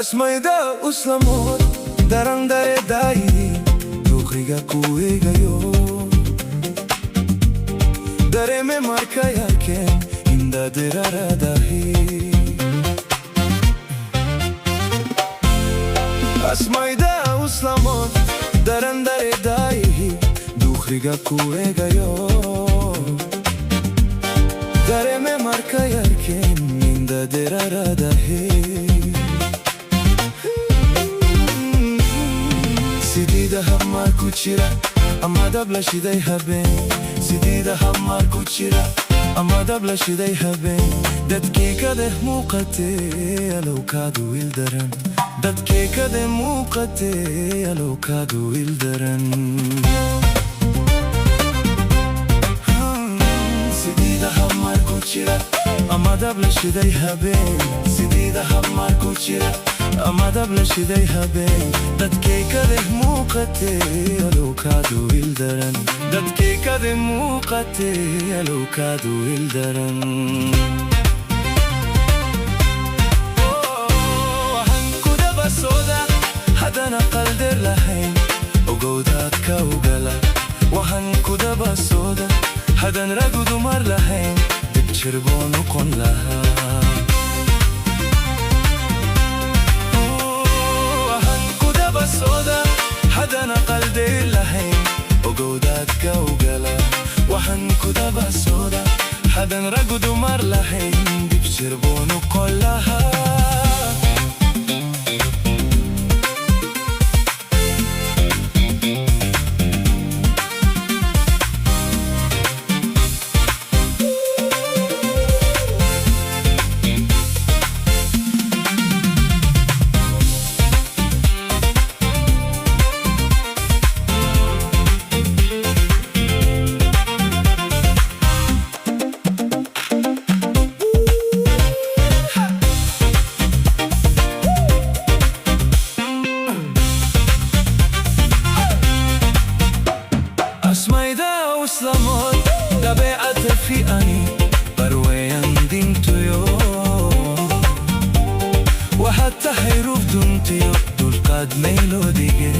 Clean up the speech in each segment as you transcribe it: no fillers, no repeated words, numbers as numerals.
Asmayda uslamot darandare dai Dukriga kuiga yo Dare me marka yarken inda derara dahi Asmayda uslamot darandare dai Dukriga kuiga yo Dare me marka yarken inda derara dahi Sidida hammar kuchira amma dabla shiday haben Sidida hammar kuchira amma dabla shiday haben Dadkii kadeh muuqate alow kaadu wildaran Dadkii kadeh muuqate alow kaadu wildaran Sidida hammar kuchira amma dabla shiday haben Sidida hammar kuchira amma dabla shiday haben Dadkii kadeh muuqate alow kaadu wildaran Dadkii kadeh muuqate alow kaadu wildaran Waxaan ku daba sooda haddana qalder lahayn ogowdaadka ugala Waxaan ku daba sooda haddaan ragu dumar lahayn dib jir buu noqon lahaa Soda hadana qalder lahayn ogowdaadka ugala Waxaan ku daba sooda haddaan ragu dumar lahayn dib jir buu noqon lahaa Asmayda uslamot dabeecad fi ani barweyan dintuyo Waxaad tahay ruuf duntiyo dulqaad maylodige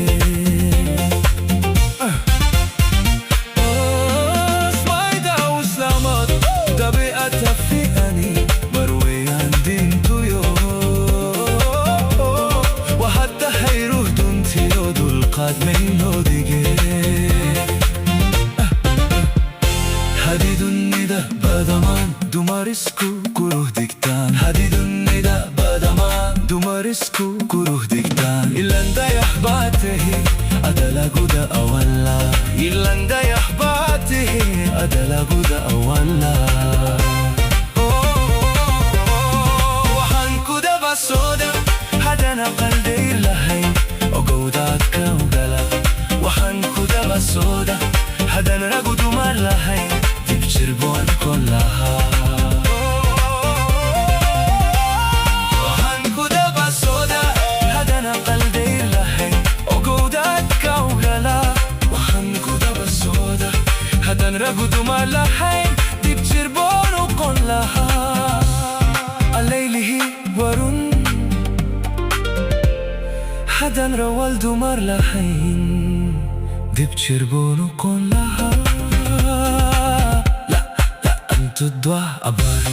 Asmayda uslamot dabeecad fi ani barweyan dintuyo Waxaad tahay ruuf duntiyo dulqaad maylodige Hadidunida badaman dumarisku kuruh digtaan Hadidunida badaman dumarisku kuruh digtaan Ilandayah baatihi adalaguda awalla Ilandayah baatihi adalaguda awalla Waxaan ku daba sooda haddana qalder lahayn ogowdaadka ugala Waxaan ku daba sooda haddaan ragu dumar lahayn jir buu noqon lahaa Waxaan ku daba sooda haddana qalder lahayn ogowdaadka ugala Waxaan ku daba sooda haddaan ragu dumar lahayn dib jir buu noqon lahaa Allaylihi warun haddaan rawal dumar lahayn dib jir buu noqon lahaa تدوى أبار